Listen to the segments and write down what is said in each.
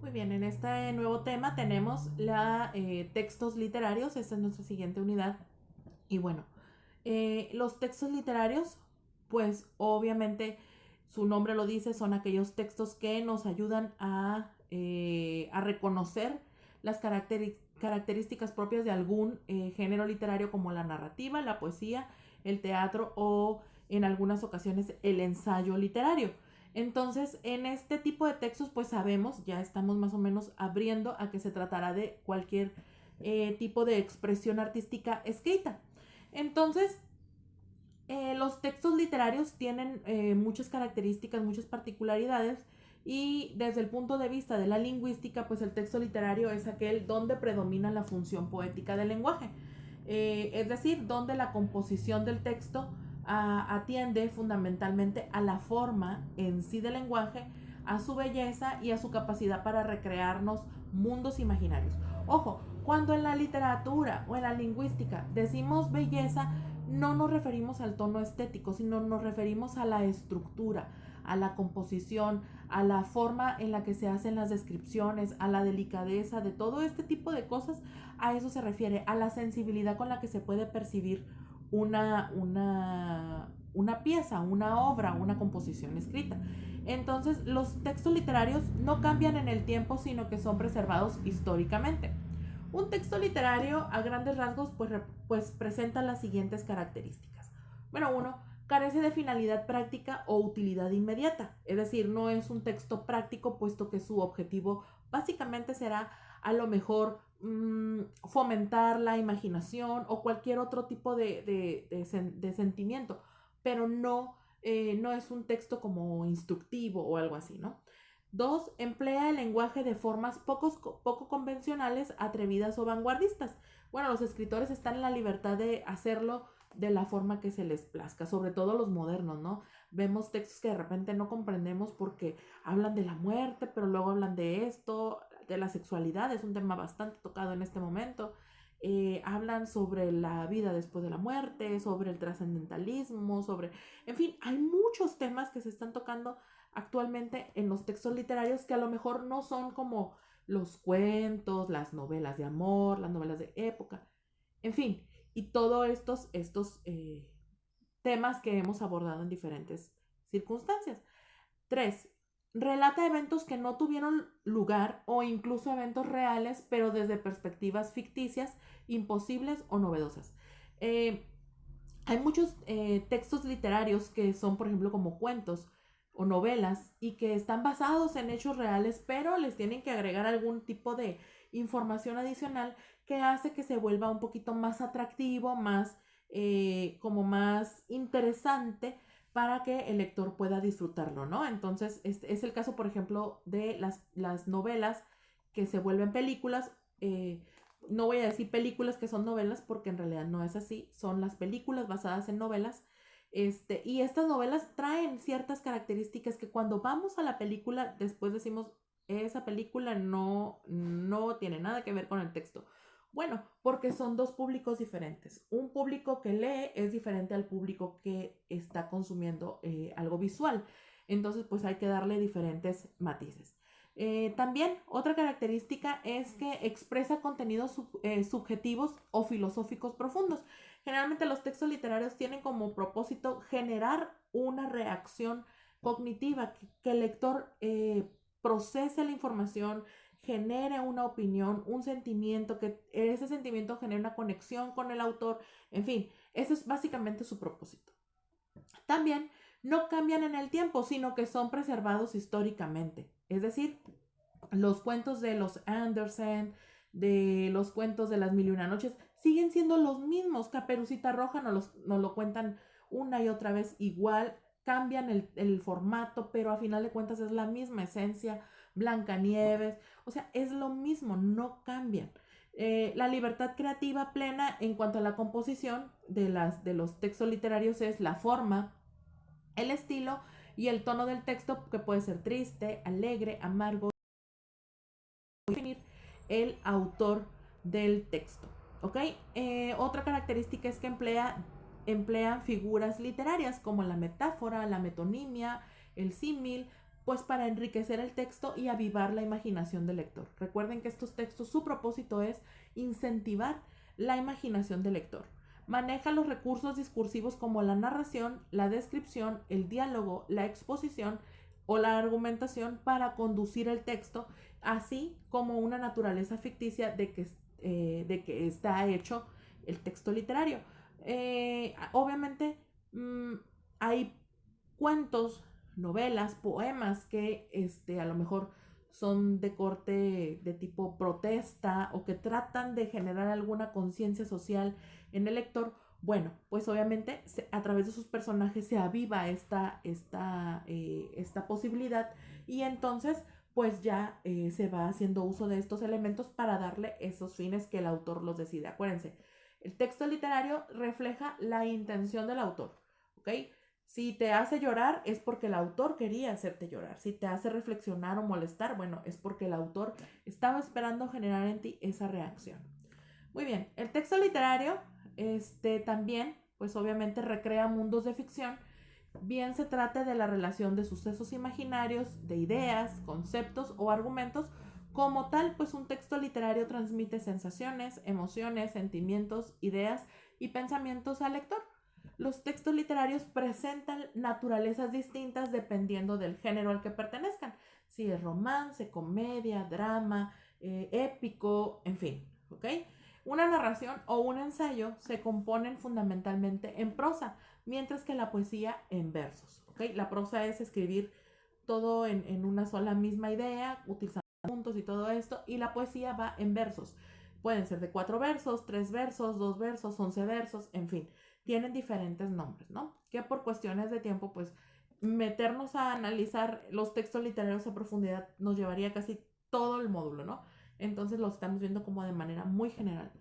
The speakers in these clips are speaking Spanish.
Muy bien, en este nuevo tema tenemos textos literarios. Esta es nuestra siguiente unidad. Y bueno, los textos literarios, pues obviamente su nombre lo dice, son aquellos textos que nos ayudan a reconocer las características propias de algún género literario, como la narrativa, la poesía, el teatro o en algunas ocasiones el ensayo literario. Entonces, en este tipo de textos, pues sabemos, ya estamos más o menos abriendo a que se tratará de cualquier tipo de expresión artística escrita. Entonces, los textos literarios tienen muchas características, muchas particularidades, y desde el punto de vista de la lingüística, pues el texto literario es aquel donde predomina la función poética del lenguaje. Es decir, donde la composición del texto atiende fundamentalmente a la forma en sí del lenguaje, a su belleza y a su capacidad para recrearnos mundos imaginarios. Ojo, cuando en la literatura o en la lingüística decimos belleza, no nos referimos al tono estético, sino nos referimos a la estructura, a la composición, a la forma en la que se hacen las descripciones, a la delicadeza de todo este tipo de cosas. A eso se refiere, a la sensibilidad con la que se puede percibir una pieza, una obra, una composición escrita. Entonces, los textos literarios no cambian en el tiempo, sino que son preservados históricamente. Un texto literario, a grandes rasgos, pues presenta las siguientes características. Bueno, uno, carece de finalidad práctica o utilidad inmediata, es decir, no es un texto práctico, puesto que su objetivo básicamente será a lo mejor fomentar la imaginación o cualquier otro tipo de sentimiento, pero no es un texto como instructivo o algo así, ¿no? Dos, emplea el lenguaje de formas poco convencionales, atrevidas o vanguardistas. Bueno, los escritores están en la libertad de hacerlo de la forma que se les plazca, sobre todo los modernos, ¿no? Vemos textos que de repente no comprendemos porque hablan de la muerte, pero luego hablan de esto, de la sexualidad, es un tema bastante tocado en este momento. Hablan sobre la vida después de la muerte, sobre el trascendentalismo, en fin, hay muchos temas que se están tocando actualmente en los textos literarios que a lo mejor no son como los cuentos, las novelas de amor, las novelas de época, en fin, y todos estos temas que hemos abordado en diferentes circunstancias. 3. Relata eventos que no tuvieron lugar o incluso eventos reales, pero desde perspectivas ficticias, imposibles o novedosas. Eh, Hay muchos textos literarios que son, por ejemplo, como cuentos o novelas y que están basados en hechos reales, pero les tienen que agregar algún tipo de información adicional que hace que se vuelva un poquito más atractivo, como más interesante para que el lector pueda disfrutarlo, ¿no? Entonces, es el caso, por ejemplo, de las novelas que se vuelven películas. No voy a decir películas que son novelas porque en realidad no es así, son las películas basadas en novelas. Y estas novelas traen ciertas características que cuando vamos a la película después decimos, esa película no tiene nada que ver con el texto. Bueno, porque son dos públicos diferentes. Un público que lee es diferente al público que está consumiendo algo visual. Entonces, pues hay que darle diferentes matices. También otra característica es que expresa contenidos subjetivos o filosóficos profundos. Generalmente los textos literarios tienen como propósito generar una reacción cognitiva, que el lector procese la información, genere una opinión, un sentimiento, que ese sentimiento genere una conexión con el autor, en fin, ese es básicamente su propósito. También no cambian en el tiempo, sino que son preservados históricamente. Es decir, los cuentos de los Andersen, de los cuentos de las Mil y una Noches, siguen siendo los mismos. Caperucita Roja nos lo cuentan una y otra vez igual, cambian el formato, pero a final de cuentas es la misma esencia. Blancanieves, o sea, es lo mismo, no cambian. La libertad creativa plena en cuanto a la composición de los textos literarios es la forma, el estilo y el tono del texto, que puede ser triste, alegre, amargo, definir el autor del texto. ¿Ok? Otra característica es que emplea figuras literarias como la metáfora, la metonimia, el símil, pues para enriquecer el texto y avivar la imaginación del lector. Recuerden que estos textos, su propósito es incentivar la imaginación del lector. Maneja los recursos discursivos como la narración, la descripción, el diálogo, la exposición o la argumentación para conducir el texto, así como una naturaleza ficticia de que está hecho el texto literario. Obviamente hay cuentos, novelas, poemas que a lo mejor son de corte de tipo protesta o que tratan de generar alguna conciencia social en el lector. Bueno, pues obviamente a través de sus personajes se aviva esta posibilidad y entonces pues ya se va haciendo uso de estos elementos para darle esos fines que el autor los decide. Acuérdense, el texto literario refleja la intención del autor, ¿ok? Si te hace llorar es porque el autor quería hacerte llorar. Si te hace reflexionar o molestar, bueno, es porque el autor estaba esperando generar en ti esa reacción. Muy bien, el texto literario también, pues obviamente recrea mundos de ficción, bien se trate de la relación de sucesos imaginarios, de ideas, conceptos o argumentos. Como tal, pues un texto literario transmite sensaciones, emociones, sentimientos, ideas y pensamientos al lector. Los textos literarios presentan naturalezas distintas dependiendo del género al que pertenezcan. Si es romance, comedia, drama, épico, en fin, ¿ok? Una narración o un ensayo se componen fundamentalmente en prosa, mientras que la poesía en versos, ¿ok? La prosa es escribir todo en una sola misma idea, utilizando puntos y todo esto, y la poesía va en versos. Pueden ser de 4 versos, 3 versos, 2 versos, 11 versos, en fin, tienen diferentes nombres, ¿no? Que por cuestiones de tiempo, pues meternos a analizar los textos literarios a profundidad nos llevaría casi todo el módulo, ¿no? Entonces lo estamos viendo como de manera muy general.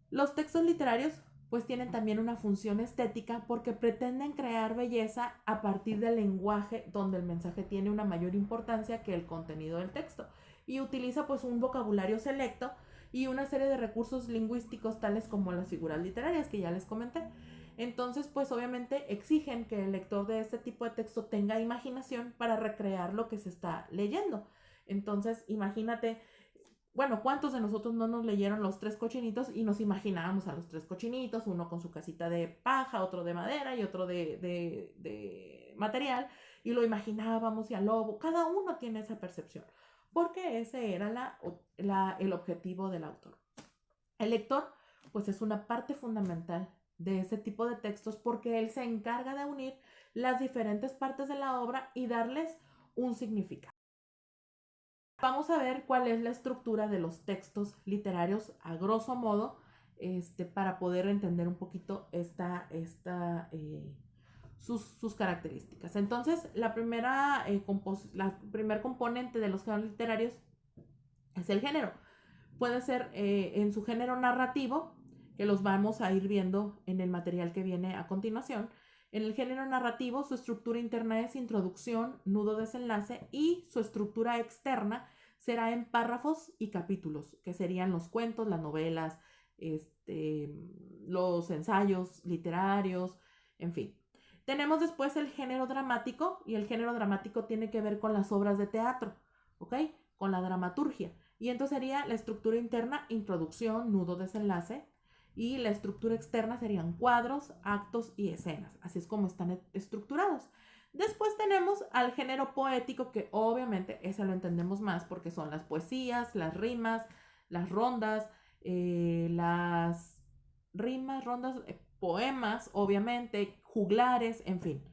Los textos literarios pues tienen también una función estética porque pretenden crear belleza a partir del lenguaje donde el mensaje tiene una mayor importancia que el contenido del texto y utiliza pues un vocabulario selecto y una serie de recursos lingüísticos tales como las figuras literarias que ya les comenté. Entonces pues obviamente exigen que el lector de este tipo de texto tenga imaginación para recrear lo que se está leyendo. Entonces imagínate, bueno, ¿cuántos de nosotros no nos leyeron Los Tres Cochinitos y nos imaginábamos a los tres cochinitos, uno con su casita de paja, otro de madera y otro de material, y lo imaginábamos y al lobo? Cada uno tiene esa percepción, porque ese era el objetivo del autor. El lector, pues es una parte fundamental de ese tipo de textos porque él se encarga de unir las diferentes partes de la obra y darles un significado. Vamos a ver cuál es la estructura de los textos literarios a grosso modo, para poder entender un poquito sus características. Entonces, la primer componente de los géneros literarios es el género. Puede ser en su género narrativo, que los vamos a ir viendo en el material que viene a continuación. En el género narrativo, su estructura interna es introducción, nudo, desenlace, y su estructura externa será en párrafos y capítulos, que serían los cuentos, las novelas, los ensayos literarios, en fin. Tenemos después el género dramático, y el género dramático tiene que ver con las obras de teatro, ¿ok? Con la dramaturgia. Y entonces sería la estructura interna, introducción, nudo, desenlace, y la estructura externa serían cuadros, actos y escenas. Así es como están estructurados. Después tenemos al género poético, que obviamente ese lo entendemos más porque son las poesías, las rimas, las rondas, poemas, obviamente, juglares, en fin.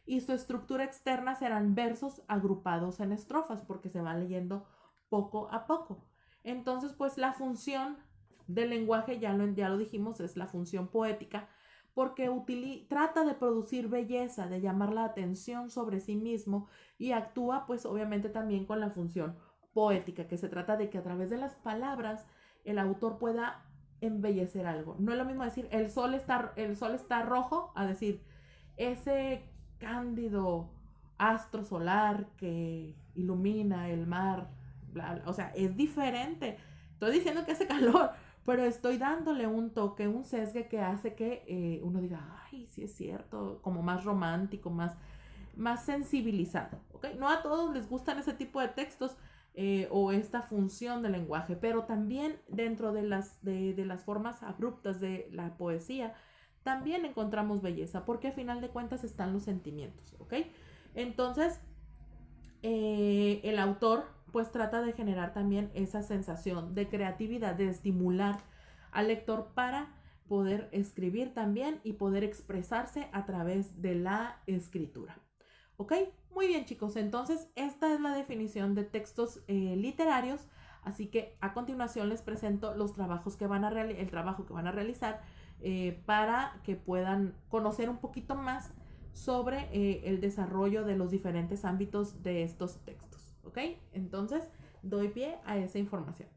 Y su estructura externa serán versos agrupados en estrofas porque se van leyendo poco a poco. Entonces, pues la función del lenguaje, ya lo dijimos, es la función poética, porque trata de producir belleza, de llamar la atención sobre sí mismo, y actúa pues obviamente también con la función poética, que se trata de que a través de las palabras el autor pueda embellecer algo. No es lo mismo decir el sol está rojo a decir ese cándido astro solar que ilumina el mar, bla, bla. O sea, es diferente. Estoy diciendo que hace calor, pero estoy dándole un toque, un sesgue que hace que uno diga, ay, sí es cierto, como más romántico, más... más sensibilizado, ¿ok? No a todos les gustan ese tipo de textos o esta función del lenguaje, pero también dentro de las formas abruptas de la poesía, también encontramos belleza, porque a final de cuentas están los sentimientos, ¿ok? Entonces, el autor pues trata de generar también esa sensación de creatividad, de estimular al lector para poder escribir también y poder expresarse a través de la escritura. ¿Ok? Muy bien, chicos, entonces esta es la definición de textos literarios, así que a continuación les presento los trabajos que van a el trabajo que van a realizar para que puedan conocer un poquito más sobre el desarrollo de los diferentes ámbitos de estos textos. ¿Ok? Entonces doy pie a esa información.